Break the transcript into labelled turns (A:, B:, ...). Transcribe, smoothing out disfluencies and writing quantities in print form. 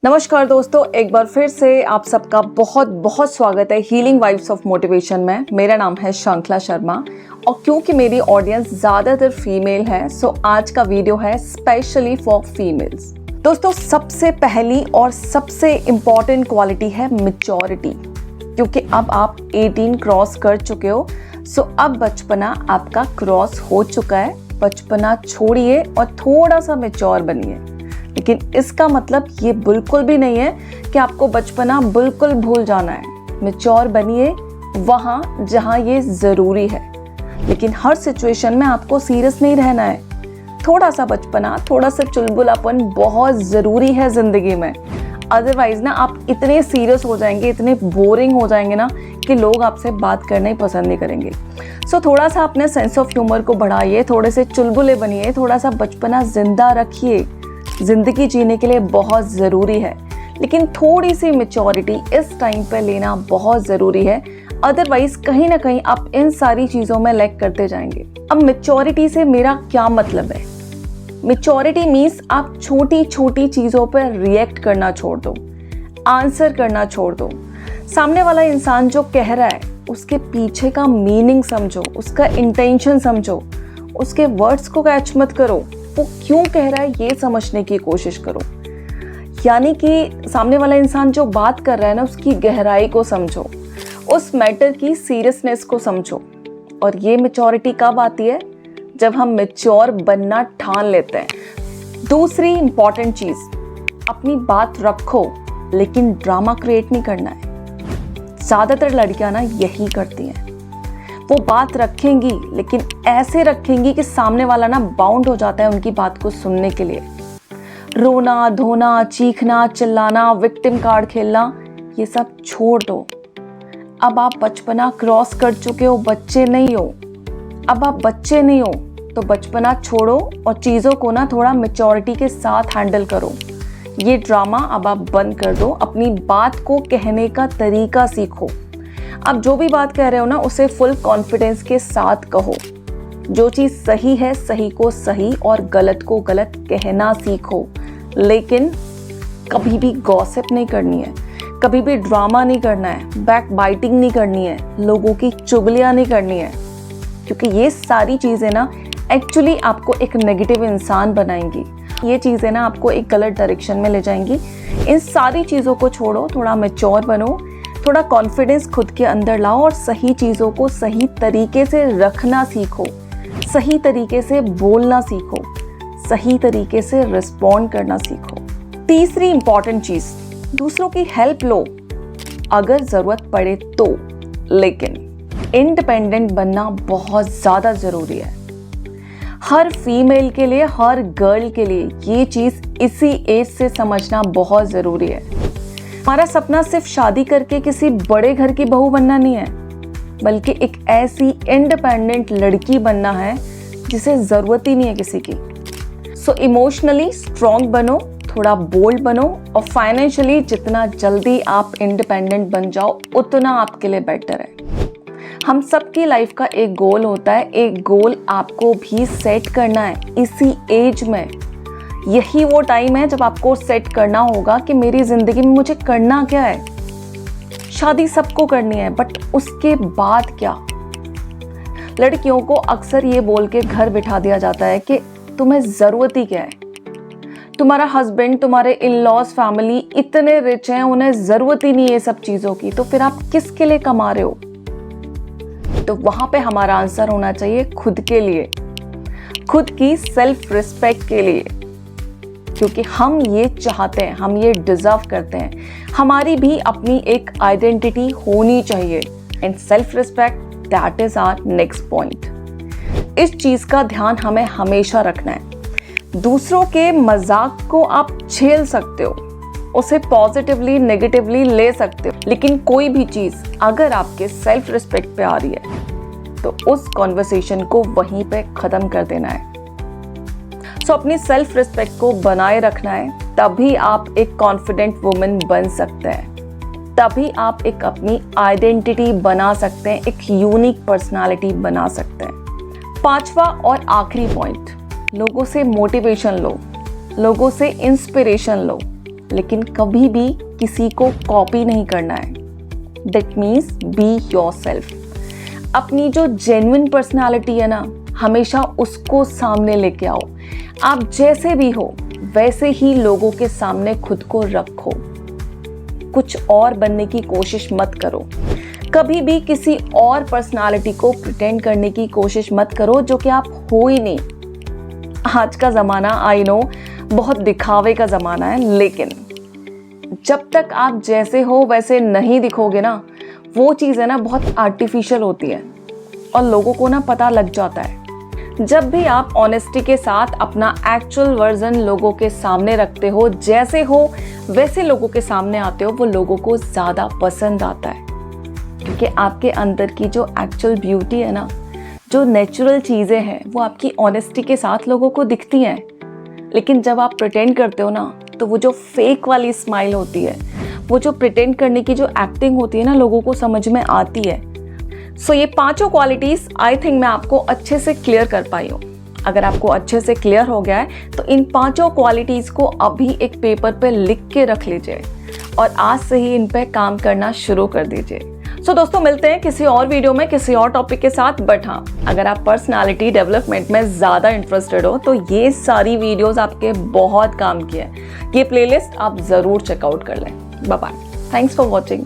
A: नमस्कार दोस्तों, एक बार फिर से आप सबका बहुत बहुत स्वागत है हीलिंग वाइब्स ऑफ मोटिवेशन में। मेरा नाम है शंखला शर्मा और क्योंकि मेरी ऑडियंस ज़्यादातर फीमेल है सो आज का वीडियो है स्पेशली फॉर फीमेल्स। दोस्तों, सबसे पहली और सबसे इम्पॉर्टेंट क्वालिटी है मैच्योरिटी, क्योंकि अब आप 18 क्रॉस कर चुके हो। सो अब बचपना आपका क्रॉस हो चुका है। बचपना छोड़िए और थोड़ा सा मैच्योर बनिए। लेकिन इसका मतलब ये बिल्कुल भी नहीं है कि आपको बचपना बिल्कुल भूल जाना है। मैच्योर बनिए वहाँ जहाँ ये ज़रूरी है, लेकिन हर सिचुएशन में आपको सीरियस नहीं रहना है। थोड़ा सा बचपना, थोड़ा सा चुलबुलापन बहुत ज़रूरी है ज़िंदगी में। अदरवाइज़ ना आप इतने सीरियस हो जाएंगे, इतने बोरिंग हो जाएंगे ना कि लोग आपसे बात करना ही पसंद नहीं करेंगे। सो थोड़ा सा अपने सेंस ऑफ ह्यूमर को बढ़ाइए, थोड़े से चुलबुले बनिए, थोड़ा सा बचपना ज़िंदा रखिए। ज़िंदगी जीने के लिए बहुत ज़रूरी है, लेकिन थोड़ी सी मैच्योरिटी इस टाइम पे लेना बहुत ज़रूरी है। अदरवाइज़ कहीं ना कहीं आप इन सारी चीज़ों में लैग करते जाएंगे। अब मैच्योरिटी से मेरा क्या मतलब है? मैच्योरिटी मीन्स आप छोटी छोटी चीज़ों पर रिएक्ट करना छोड़ दो, आंसर करना छोड़ दो। सामने वाला इंसान जो कह रहा है उसके पीछे का मीनिंग समझो, उसका इंटेंशन समझो, उसके वर्ड्स को कैच मत करो, वो क्यों कह रहा है ये समझने की कोशिश करो। यानी कि सामने वाला इंसान जो बात कर रहा है ना, उसकी गहराई को समझो, उस मैटर की सीरियसनेस को समझो। और ये मैच्योरिटी कब आती है? जब हम मैच्योर बनना ठान लेते हैं। दूसरी इंपॉर्टेंट चीज़, अपनी बात रखो लेकिन ड्रामा क्रिएट नहीं करना है। ज़्यादातर लड़कियां ना यही करती हैं। वो बात रखेंगी लेकिन ऐसे रखेंगी कि सामने वाला ना बाउंड हो जाता है उनकी बात को सुनने के लिए। रोना धोना, चीखना, चिल्लाना, विक्टिम कार्ड खेलना, ये सब छोड़ दो। अब आप बचपना क्रॉस कर चुके हो, बच्चे नहीं हो। अब आप बच्चे नहीं हो तो बचपना छोड़ो और चीज़ों को ना थोड़ा मैच्योरिटी के साथ हैंडल करो। ये ड्रामा अब आप बंद कर दो। अपनी बात को कहने का तरीका सीखो। आप जो भी बात कह रहे हो ना, उसे फुल कॉन्फिडेंस के साथ कहो। जो चीज़ सही है सही को सही और गलत को गलत कहना सीखो। लेकिन कभी भी गॉसिप नहीं करनी है, कभी भी ड्रामा नहीं करना है, बैक बाइटिंग नहीं करनी है, लोगों की चुगलियाँ नहीं करनी है, क्योंकि ये सारी चीज़ें ना एक्चुअली आपको एक नेगेटिव इंसान बनाएंगी। ये चीज़ें ना आपको एक गलत डायरेक्शन में ले जाएंगी। इन सारी चीज़ों को छोड़ो, थोड़ा मैच्योर बनो, थोड़ा कॉन्फिडेंस खुद के अंदर लाओ और सही चीज़ों को सही तरीके से रखना सीखो, सही तरीके से बोलना सीखो, सही तरीके से रिस्पॉन्ड करना सीखो। तीसरी इंपॉर्टेंट चीज़, दूसरों की हेल्प लो अगर ज़रूरत पड़े तो, लेकिन इंडिपेंडेंट बनना बहुत ज़्यादा ज़रूरी है। हर फीमेल के लिए, हर गर्ल के लिए ये चीज़ इसी एज से समझना बहुत ज़रूरी है। हमारा सपना सिर्फ शादी करके किसी बड़े घर की बहू बनना नहीं है, बल्कि एक ऐसी इंडिपेंडेंट लड़की बनना है जिसे ज़रूरत ही नहीं है किसी की। सो इमोशनली स्ट्रॉन्ग बनो, थोड़ा बोल्ड बनो और फाइनेंशियली जितना जल्दी आप इंडिपेंडेंट बन जाओ उतना आपके लिए बेटर है। हम सबकी लाइफ का एक गोल होता है, एक गोल आपको भी सेट करना है इसी एज में। यही वो टाइम है जब आपको सेट करना होगा कि मेरी ज़िंदगी में मुझे करना क्या है। शादी सबको करनी है, बट उसके बाद क्या? लड़कियों को अक्सर ये बोल के घर बिठा दिया जाता है कि तुम्हें ज़रूरत ही क्या है, तुम्हारा हस्बैंड, तुम्हारे इन लॉज फैमिली इतने रिच हैं, उन्हें ज़रूरत ही नहीं है सब चीज़ों की, तो फिर आप किसके लिए कमा रहे हो? तो वहाँ पे हमारा आंसर होना चाहिए खुद के लिए, खुद की सेल्फ रिस्पेक्ट के लिए, क्योंकि हम ये चाहते हैं, हम ये डिजर्व करते हैं। हमारी भी अपनी एक आइडेंटिटी होनी चाहिए and self respect, that is our next point. इस चीज़ का ध्यान हमें हमेशा रखना है। दूसरों के मजाक को आप झेल सकते हो, उसे पॉजिटिवली नेगेटिवली ले सकते हो, लेकिन कोई भी चीज़ अगर आपके सेल्फ रिस्पेक्ट पे आ रही है तो उस कॉन्वर्सेशन को वहीं पे ख़त्म कर देना है। सो अपनी सेल्फ रिस्पेक्ट को बनाए रखना है, तभी आप एक कॉन्फिडेंट वुमन बन सकते हैं, तभी आप एक अपनी आइडेंटिटी बना सकते हैं, एक यूनिक पर्सनालिटी बना सकते हैं। पांचवा और आखिरी पॉइंट, लोगों से मोटिवेशन लो, लोगों से इंस्पिरेशन लो। लेकिन कभी भी किसी को कॉपी नहीं करना है। That means be yourself. अपनी जो जेन्युइन पर्सनालिटी है ना, हमेशा उसको सामने लेके आओ। आप जैसे भी हो वैसे ही लोगों के सामने खुद को रखो। कुछ और बनने की कोशिश मत करो। कभी भी किसी और पर्सनालिटी को प्रिटेंड करने की कोशिश मत करो जो कि आप हो ही नहीं। आज का ज़माना आई नो बहुत दिखावे का ज़माना है, लेकिन जब तक आप जैसे हो वैसे नहीं दिखोगे ना, वो चीज़ है ना बहुत आर्टिफिशियल होती है और लोगों को ना पता लग जाता है। जब भी आप ऑनेस्टी के साथ अपना एक्चुअल वर्जन लोगों के सामने रखते हो, जैसे हो वैसे लोगों के सामने आते हो, वो लोगों को ज़्यादा पसंद आता है। क्योंकि आपके अंदर की जो एक्चुअल ब्यूटी है ना, जो नेचुरल चीज़ें हैं, वो आपकी ऑनेस्टी के साथ लोगों को दिखती हैं। लेकिन जब आप प्रिटेंड करते हो ना, तो वो जो फेक वाली स्माइल होती है, वो जो प्रिटेंड करने की जो एक्टिंग होती है ना, लोगों को समझ में आती है। सो ये पांचों क्वालिटीज़ आई थिंक मैं आपको अच्छे से क्लियर कर पाई हूँ। अगर आपको अच्छे से क्लियर हो गया है तो इन पांचों क्वालिटीज़ को अभी एक पेपर पे लिख के रख लीजिए और आज से ही इन पे काम करना शुरू कर दीजिए। सो दोस्तों, मिलते हैं किसी और वीडियो में किसी और टॉपिक के साथ। बट हाँ, अगर आप पर्सनालिटी डेवलपमेंट में ज़्यादा इंटरेस्टेड हो तो ये सारी वीडियोस आपके बहुत काम की है। ये प्लेलिस्ट आप ज़रूर चेकआउट कर लें। Bye bye. Thanks for watching.